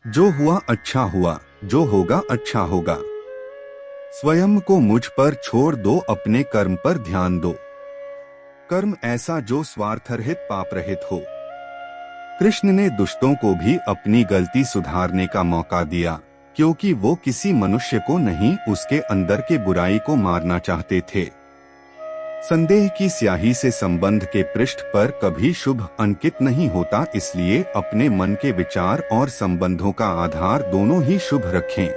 जो हुआ अच्छा हुआ, जो होगा अच्छा होगा। स्वयं को मुझ पर छोड़ दो, अपने कर्म पर ध्यान दो। कर्म ऐसा जो स्वार्थ रहित पाप रहित हो। कृष्ण ने दुष्टों को भी अपनी गलती सुधारने का मौका दिया, क्योंकि वो किसी मनुष्य को नहीं, उसके अंदर के बुराई को मारना चाहते थे। संदेह की स्याही से संबंध के पृष्ठ पर कभी शुभ अंकित नहीं होता, इसलिए अपने मन के विचार और संबंधों का आधार दोनों ही शुभ रखें।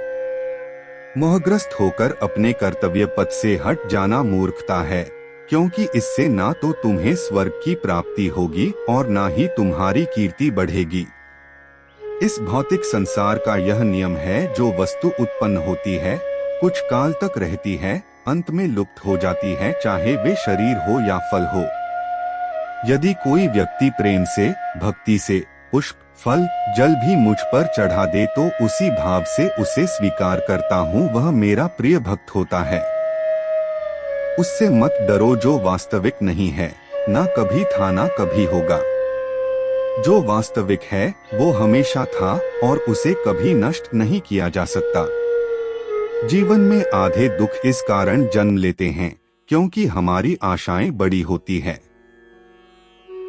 मोहग्रस्त होकर अपने कर्तव्य पथ से हट जाना मूर्खता है, क्योंकि इससे ना तो तुम्हें स्वर्ग की प्राप्ति होगी और ना ही तुम्हारी कीर्ति बढ़ेगी। इस भौतिक संसार का यह नियम है, जो वस्तु उत्पन्न होती है, कुछ काल तक रहती है, अंत में लुप्त हो जाती है, चाहे वे शरीर हो या फल हो। यदि कोई व्यक्ति प्रेम से, भक्ति से पुष्प, फल, जल भी मुझ पर चढ़ा दे तो उसी भाव से उसे स्वीकार करता हूँ, वह मेरा प्रिय भक्त होता है। उससे मत डरो जो वास्तविक नहीं है, ना कभी था ना कभी होगा। जो वास्तविक है वो हमेशा था और उसे कभी नष्ट नहीं किया जा सकता। जीवन में आधे दुख इस कारण जन्म लेते हैं क्योंकि हमारी आशाएं बड़ी होती है।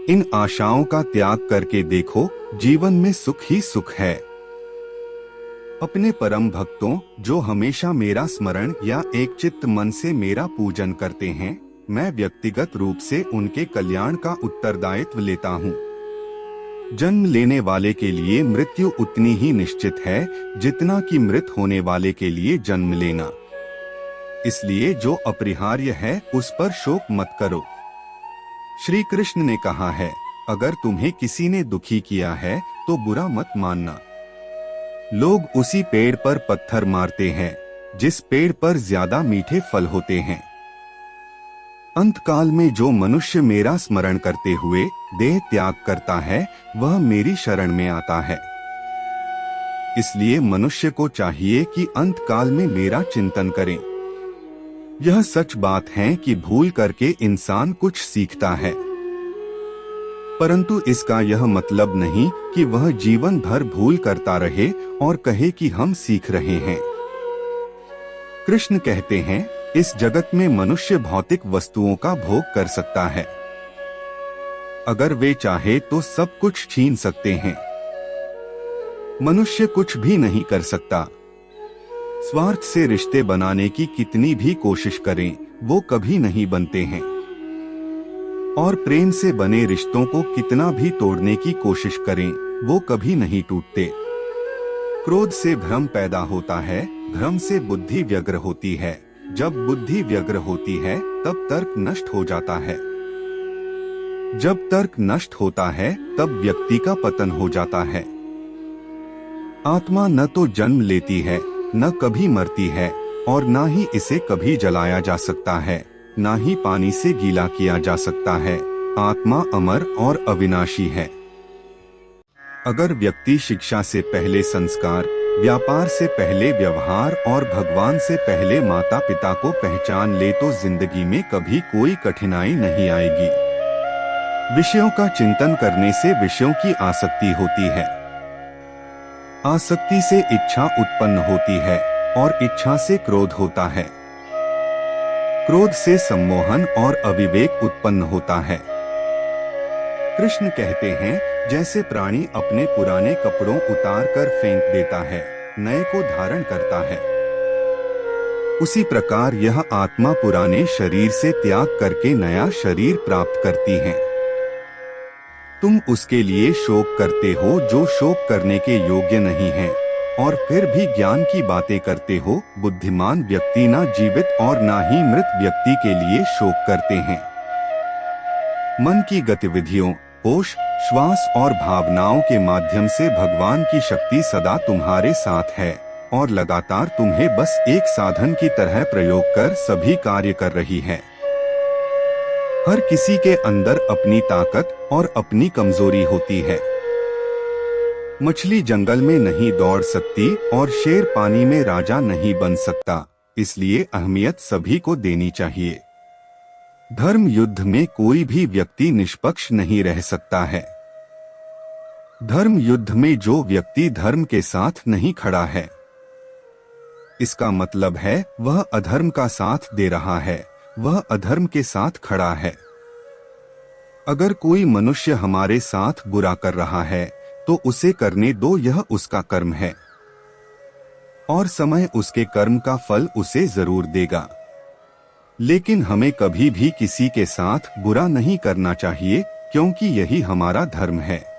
इन आशाओं का त्याग करके देखो, जीवन में सुख ही सुख है। अपने परम भक्तों, जो हमेशा मेरा स्मरण या एक चित्त मन से मेरा पूजन करते हैं, मैं व्यक्तिगत रूप से उनके कल्याण का उत्तरदायित्व लेता हूँ। जन्म लेने वाले के लिए मृत्यु उतनी ही निश्चित है जितना कि मृत होने वाले के लिए जन्म लेना। इसलिए जो अपरिहार्य है उस पर शोक मत करो। श्री कृष्ण ने कहा है, अगर तुम्हें किसी ने दुखी किया है तो बुरा मत मानना। लोग उसी पेड़ पर पत्थर मारते हैं जिस पेड़ पर ज्यादा मीठे फल होते हैं। अंतकाल में जो मनुष्य मेरा स्मरण करते हुए देह त्याग करता है, वह मेरी शरण में आता है। इसलिए मनुष्य को चाहिए कि अंतकाल में मेरा चिंतन करें। यह सच बात है कि भूल करके इंसान कुछ सीखता है, परंतु इसका यह मतलब नहीं कि वह जीवन भर भूल करता रहे और कहे कि हम सीख रहे हैं। कृष्ण कहते हैं, इस जगत में मनुष्य भौतिक वस्तुओं का भोग कर सकता है। अगर वे चाहे तो सब कुछ छीन सकते हैं। मनुष्य कुछ भी नहीं कर सकता। स्वार्थ से रिश्ते बनाने की कितनी भी कोशिश करें, वो कभी नहीं बनते हैं। और प्रेम से बने रिश्तों को कितना भी तोड़ने की कोशिश करें, वो कभी नहीं टूटते। क्रोध से भ्रम पैदा होता है, भ्रम से बुद्धि व्यग्र होती है, जब बुद्धि व्यग्र होती है तब तर्क नष्ट हो जाता है। जब तर्क नष्ट होता है तब व्यक्ति का पतन हो जाता है। आत्मा न तो जन्म लेती है, न कभी मरती है, और न ही इसे कभी जलाया जा सकता है, न ही पानी से गीला किया जा सकता है। आत्मा अमर और अविनाशी है। अगर व्यक्ति शिक्षा से पहले संस्कार, व्यापार से पहले व्यवहार और भगवान से पहले माता पिता को पहचान ले तो जिंदगी में कभी कोई कठिनाई नहीं आएगी। विषयों का चिंतन करने से विषयों की आसक्ति होती है। आसक्ति से इच्छा उत्पन्न होती है और इच्छा से क्रोध होता है। क्रोध से सम्मोहन और अविवेक उत्पन्न होता है। कृष्ण कहते हैं, जैसे प्राणी अपने पुराने कपड़ों उतार कर फेंक देता है, नए को धारण करता है, उसी प्रकार यह आत्मा पुराने शरीर से त्याग करके नया शरीर प्राप्त करती है। तुम उसके लिए शोक करते हो जो शोक करने के योग्य नहीं है, और फिर भी ज्ञान की बातें करते हो। बुद्धिमान व्यक्ति ना जीवित और ना ही मृत व्यक्ति के लिए शोक करते हैं। मन की गतिविधियों, होश, श्वास और भावनाओं के माध्यम से भगवान की शक्ति सदा तुम्हारे साथ है और लगातार तुम्हें बस एक साधन की तरह प्रयोग कर सभी कार्य कर रही है। हर किसी के अंदर अपनी ताकत और अपनी कमजोरी होती है। मछली जंगल में नहीं दौड़ सकती और शेर पानी में राजा नहीं बन सकता, इसलिए अहमियत सभी को देनी चाहिए। धर्म युद्ध में कोई भी व्यक्ति निष्पक्ष नहीं रह सकता है। धर्म युद्ध में जो व्यक्ति धर्म के साथ नहीं खड़ा है, इसका मतलब है वह अधर्म का साथ दे रहा है, वह अधर्म के साथ खड़ा है। अगर कोई मनुष्य हमारे साथ बुरा कर रहा है तो उसे करने दो, यह उसका कर्म है और समय उसके कर्म का फल उसे जरूर देगा। लेकिन हमें कभी भी किसी के साथ बुरा नहीं करना चाहिए, क्योंकि यही हमारा धर्म है।